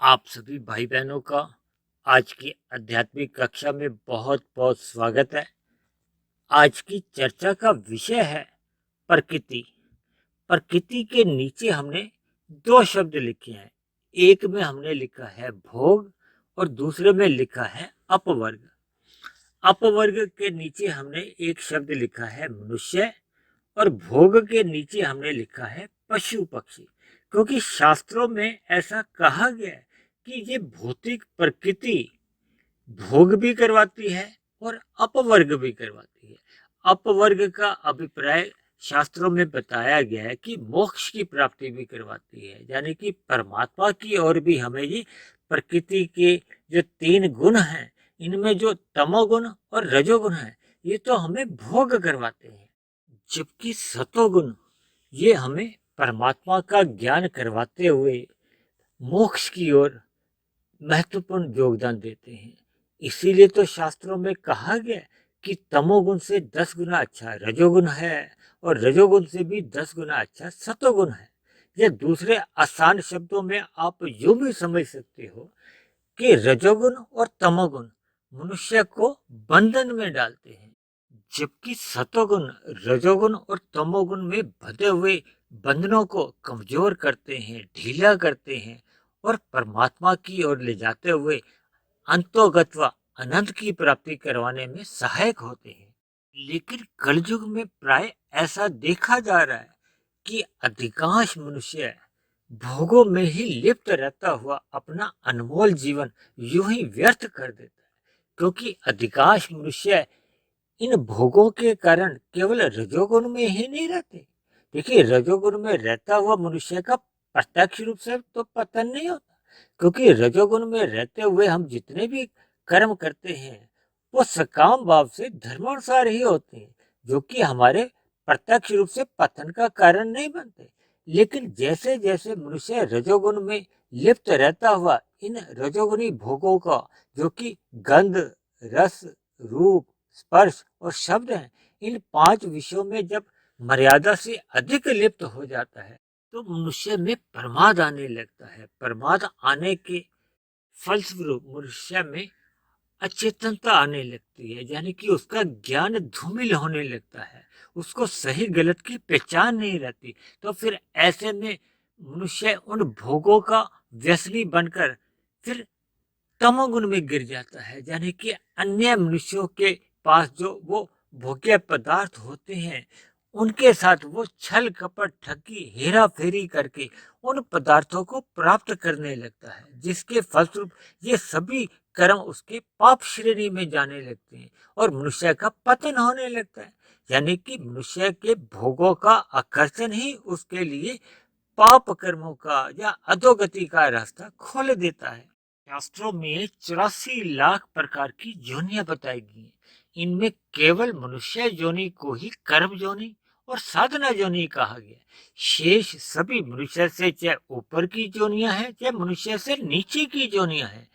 आप सभी भाई बहनों का आज की आध्यात्मिक कक्षा में बहुत बहुत स्वागत है। आज की चर्चा का विषय है प्रकृति। प्रकृति के नीचे हमने दो शब्द लिखे हैं। एक में हमने लिखा है भोग और दूसरे में लिखा है अपवर्ग। अपवर्ग के नीचे हमने एक शब्द लिखा है मनुष्य और भोग के नीचे हमने लिखा है पशु पक्षी। क्योंकि शास्त्रों में ऐसा कहा गया है कि ये भौतिक प्रकृति भोग भी करवाती है और अपवर्ग भी करवाती है। अपवर्ग का अभिप्राय शास्त्रों में बताया गया है कि मोक्ष की प्राप्ति भी करवाती है, यानी कि परमात्मा की ओर भी हमें ये प्रकृति के जो तीन गुण हैं, इनमें जो तमोगुण और रजोगुण है, ये तो हमें भोग करवाते हैं। जबकि सतोगुण ये हमें परमात्मा का ज्ञान करवाते हुए मोक्ष की ओर महत्वपूर्ण योगदान देते हैं। इसीलिए तो शास्त्रों में कहा गया कि तमोगुण से 10 गुना अच्छा रजोगुण है और रजोगुण से भी 10 गुना अच्छा सतोगुण है। या दूसरे आसान शब्दों में आप यूं भी समझ सकते हो कि रजोगुण और तमोगुण मनुष्य को बंधन में डालते हैं, जबकि सतोगुण रजोगुण और तमोगुण में बंधे हुए बंधनों को कमजोर करते हैं, ढीला करते हैं और परमात्मा की ओर ले जाते हुए अंतोगत्वा अनंत की प्राप्ति करवाने में सहायक होते हैं। लेकिन कलयुग में प्राय ऐसा देखा जा रहा है कि अधिकांश मनुष्य भोगों में ही लिप्त रहता हुआ अपना अनमोल जीवन यूं ही व्यर्थ कर देता है। क्योंकि अधिकांश मनुष्य इन भोगों के कारण केवल रजोगुण में ही नहीं रहते। देखिए, रजोगुण में रहता हुआ मनुष्य का प्रत्यक्ष रूप से तो पतन नहीं होता, क्योंकि रजोगुण में रहते हुए हम जितने भी कर्म करते हैं वो सकाम भाव से धर्मानुसार ही होते हैं, जो कि हमारे प्रत्यक्ष रूप से पतन का कारण नहीं बनते। लेकिन जैसे जैसे मनुष्य रजोगुण में लिप्त रहता हुआ इन रजोगुणी भोगों का, जो कि गंध, रस, रूप, स्पर्श और शब्द हैं, इन 5 विषयों में जब मर्यादा से अधिक लिप्त हो जाता है तो मनुष्य में प्रमाद आने लगता है। प्रमाद आने के फलस्वरूप मनुष्य में अचेतनता आने लगती है, यानी कि उसका ज्ञान धूमिल होने लगता है, उसको सही गलत की पहचान नहीं रहती। तो फिर ऐसे में मनुष्य उन भोगों का व्यसनी बनकर फिर तमोगुण में गिर जाता है, यानी कि अन्य मनुष्यों के पास जो वो भोग्य पदार्थ होते हैं उनके साथ वो छल कपट ठगी हेरा फेरी करके उन पदार्थों को प्राप्त करने लगता है, जिसके फलस्वरूप ये सभी कर्म उसके पाप श्रेणी में जाने लगते हैं और मनुष्य का पतन होने लगता है। यानी कि मनुष्य के भोगों का आकर्षण ही उसके लिए पाप कर्मों का या अधोगति का रास्ता खोल देता है। शास्त्रों में 84 लाख प्रकार की योनियां बताई गई हैं। इनमें केवल मनुष्य योनि को ही कर्म योनि और साधना योनि कहा गया। शेष सभी मनुष्य से चाहे ऊपर की योनियां हैं चाहे मनुष्य से नीचे की योनियां हैं,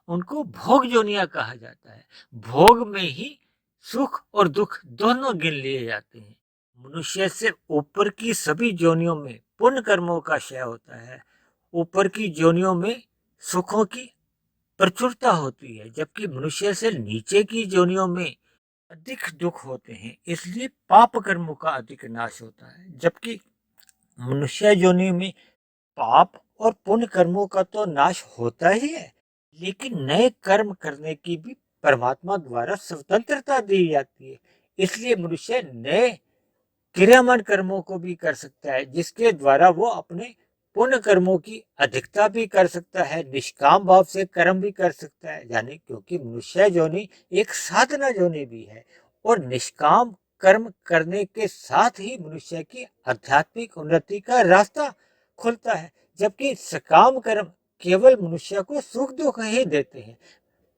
उनको भोग योनियां कहा जाता है। भोग में ही सुख और दुख दोनों गिन लिए जाते हैं। मनुष्य से ऊपर की सभी योनियों में पुण्य कर्मों का क्षय होता है। ऊपर की योनियों में सुखों की प्रचुरता होती है, जबकि मनुष्य से नीचे की योनियों में अधिक दुख होते हैं, इसलिए पाप कर्मों का अधिक नाश होता है। जबकि मनुष्य योनि में पाप और पुण्य कर्मों का तो नाश होता ही है, लेकिन नए कर्म करने की भी परमात्मा द्वारा स्वतंत्रता दी जाती है। इसलिए मनुष्य नए क्रियामान कर्मों को भी कर सकता है, जिसके द्वारा वो अपने पुण्य कर्मों की अधिकता भी कर सकता है, निष्काम भाव से कर्म भी कर सकता है। यानी क्योंकि मनुष्य योनि एक साधना योनि भी है और निष्काम कर्म करने के साथ ही मनुष्य की आध्यात्मिक उन्नति का रास्ता खुलता है, जबकि सकाम कर्म केवल मनुष्य को सुख दुख ही देते हैं।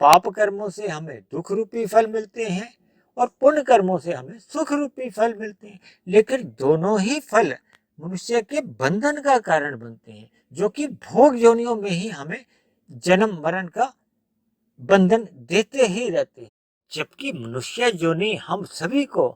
पाप कर्मों से हमें दुख रूपी फल मिलते हैं और पुण्य कर्मों से हमें सुख रूपी फल मिलते हैं, लेकिन दोनों ही फल मनुष्य के बंधन का कारण बनते हैं, जो कि भोग योनियों में ही हमें जन्म मरण का बंधन देते ही रहते हैं। जबकि मनुष्य योनि हम सभी को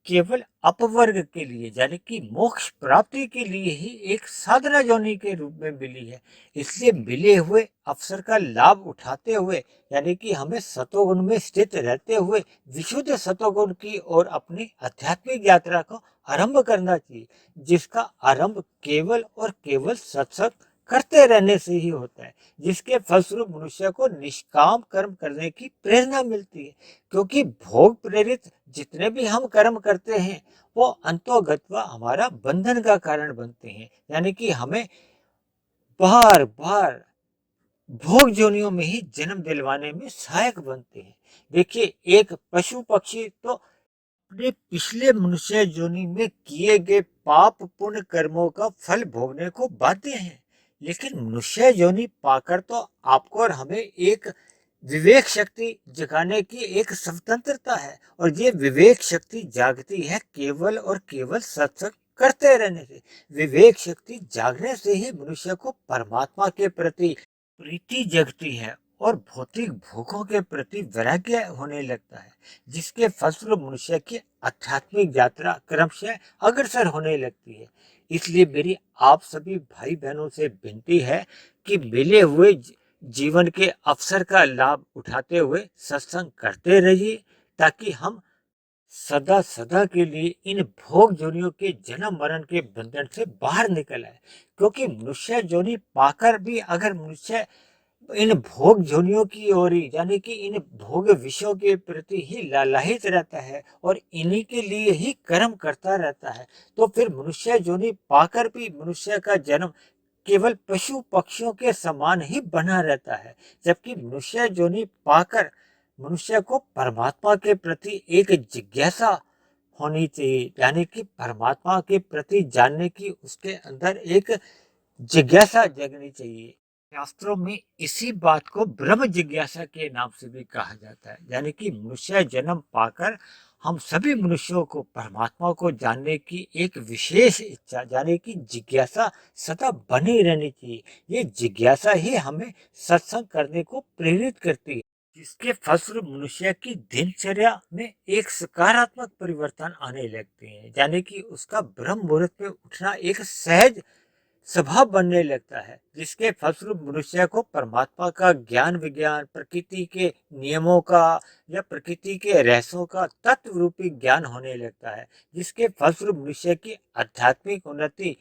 केवल अपवर्ग के लिए यानी कि मोक्ष प्राप्ति के लिए ही एक साधना योनि के रूप में मिली है। इसलिए मिले हुए अवसर का लाभ उठाते हुए यानी कि हमें सतोगुण में स्थित रहते हुए विशुद्ध सतोगुण की ओर अपनी आध्यात्मिक यात्रा को आरंभ करना चाहिए, जिसका आरंभ केवल और केवल सत्संग करते रहने से ही होता है, जिसके फलस्वरूप मनुष्य को निष्काम कर्म करने की प्रेरणा मिलती है। क्योंकि भोग प्रेरित जितने भी हम कर्म करते हैं वो अंतोगत्वा हमारा बंधन का कारण बनते हैं, यानी कि हमें बार बार भोग जोनियों में ही जन्म दिलवाने में सहायक बनते हैं। देखिए, एक पशु पक्षी तो अपने पिछले मनुष्य योनि में किए गए पाप पुण्य कर्मों का फल भोगने को बाध्य हैं, लेकिन मनुष्य योनि पाकर तो आपको और हमें एक विवेक शक्ति जगाने की एक स्वतंत्रता है, और ये विवेक शक्ति जागती है केवल और केवल सत्संग करते रहने से। विवेक शक्ति जागने से ही मनुष्य को परमात्मा के प्रति प्रीति जगती है और भौतिक भोगों के प्रति वैराग्य होने लगता है, जिसके फलस्वरूप मनुष्य की आध्यात्मिक यात्रा क्रमशः अग्रसर होने लगती है। इसलिए मेरी आप सभी भाई बहनों से विनती है कि मिले हुए जीवन के अवसर का लाभ उठाते हुए सत्संग करते रहिए, ताकि हम सदा सदा के लिए इन भोग जोनियों के जन्म मरण के बंधन से बाहर निकल आए। क्योंकि मनुष्य जोनि पाकर भी अगर मनुष्य इन भोग जोनियों की ओर ही यानी कि इन भोग विषयों के प्रति ही लालायित रहता है और इन्हीं के लिए ही कर्म करता रहता है, तो फिर मनुष्य जोनि पाकर भी मनुष्य का जन्म केवल पशु पक्षियों के समान ही बना रहता है। जबकि मनुष्य योनि पाकर मनुष्य को परमात्मा के प्रति एक जिज्ञासा होनी चाहिए, यानी कि परमात्मा के प्रति जानने की उसके अंदर एक जिज्ञासा जगनी चाहिए। शास्त्रों में इसी बात को ब्रह्म जिज्ञासा के नाम से भी कहा जाता है, यानी कि मनुष्य जन्म पाकर हम सभी मनुष्यों को परमात्मा को जानने की एक विशेष इच्छा यानी कि जिज्ञासा सदा बनी रहनी चाहिए। ये जिज्ञासा ही हमें सत्संग करने को प्रेरित करती है, जिसके फलस्वरूप मनुष्य की दिनचर्या में एक सकारात्मक परिवर्तन आने लगते हैं, यानी कि उसका ब्रह्म मुहूर्त में उठना एक सहज स्वभाव बनने लगता है, जिसके फलस्वरूप मनुष्य को परमात्मा का ज्ञान विज्ञान प्रकृति के नियमों का या प्रकृति के रहस्यों का तत्व रूपी ज्ञान होने लगता है, जिसके फलस्वरूप मनुष्य की आध्यात्मिक उन्नति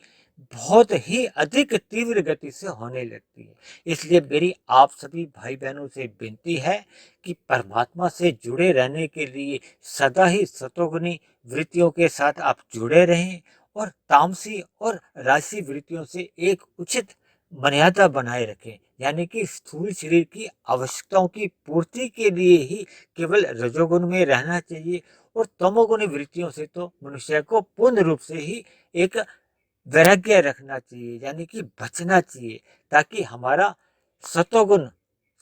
बहुत ही अधिक तीव्र गति से होने लगती है। इसलिए मेरी आप सभी भाई बहनों से विनती है कि परमात्मा से जुड़े रहने के लिए सदा ही सतोगुणी वृत्तियों के साथ आप जुड़े रहें और तामसी और राजसी वृत्तियों से एक उचित मर्यादा बनाए रखें, यानी कि स्थूल शरीर की आवश्यकताओं की पूर्ति के लिए ही केवल रजोगुण में रहना चाहिए, और तमोगुणी वृत्तियों से तो मनुष्य को पूर्ण रूप से ही एक वैराग्य रखना चाहिए, यानी कि बचना चाहिए, ताकि हमारा सतोगुण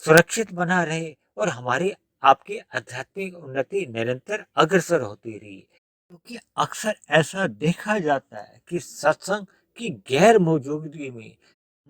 सुरक्षित बना रहे और हमारी आपकी आध्यात्मिक उन्नति निरंतर अग्रसर होती रही। क्योंकि अक्सर ऐसा देखा जाता है कि सत्संग की गैर मौजूदगी में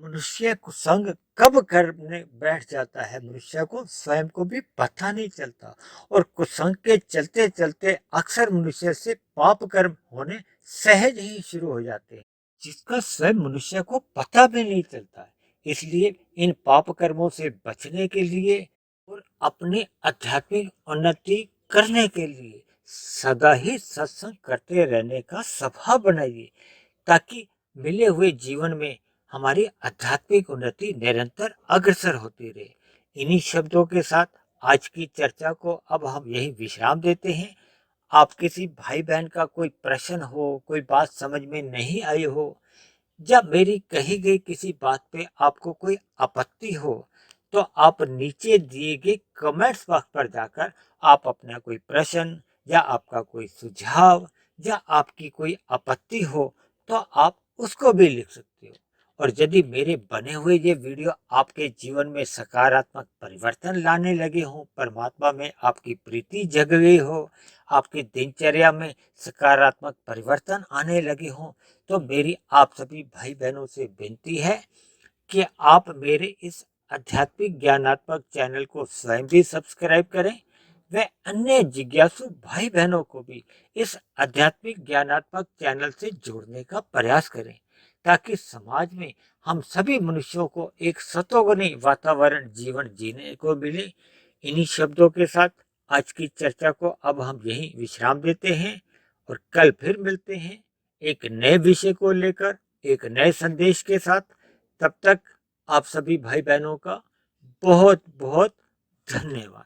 मनुष्य कुसंग कब करने बैठ जाता है मनुष्य को स्वयं को भी पता नहीं चलता, और कुसंग के चलते चलते अक्सर मनुष्य से पाप कर्म होने सहज ही शुरू हो जाते हैं, जिसका स्वयं मनुष्य को पता भी नहीं चलता है। इसलिए इन पाप कर्मों से बचने के लिए और अपनी आध्यात्मिक उन्नति करने के लिए सदा ही सत्संग करते रहने का स्वभाव बनाइए, ताकि मिले हुए जीवन में हमारी आध्यात्मिक उन्नति निरंतर अग्रसर होती रहे। इन्हीं शब्दों के साथ आज की चर्चा को अब हम यही विश्राम देते हैं। आप किसी भाई बहन का कोई प्रश्न हो, कोई बात समझ में नहीं आई हो, या मेरी कही गई किसी बात पे आपको कोई आपत्ति हो, तो आप नीचे दिए गए कमेंट्स बॉक्स पर जाकर आप अपना कोई प्रश्न या आपका कोई सुझाव या आपकी कोई आपत्ति हो तो आप उसको भी लिख सकते हो। और यदि मेरे बने हुए ये वीडियो आपके जीवन में सकारात्मक परिवर्तन लाने लगे हों, परमात्मा में आपकी प्रीति जग गई हो, आपकी दिनचर्या में सकारात्मक परिवर्तन आने लगे हों, तो मेरी आप सभी भाई बहनों से विनती है कि आप मेरे इस आध्यात्मिक ज्ञानात्मक चैनल को स्वयं भी सब्सक्राइब करें, व अन्य जिज्ञासु भाई बहनों को भी इस आध्यात्मिक ज्ञानात्मक चैनल से जोड़ने का प्रयास करें, ताकि समाज में हम सभी मनुष्यों को एक सतोगुणी वातावरण जीवन जीने को मिले। इन्हीं शब्दों के साथ आज की चर्चा को अब हम यहीं विश्राम देते हैं और कल फिर मिलते हैं एक नए विषय को लेकर, एक नए संदेश के साथ। तब तक आप सभी भाई बहनों का बहुत बहुत धन्यवाद।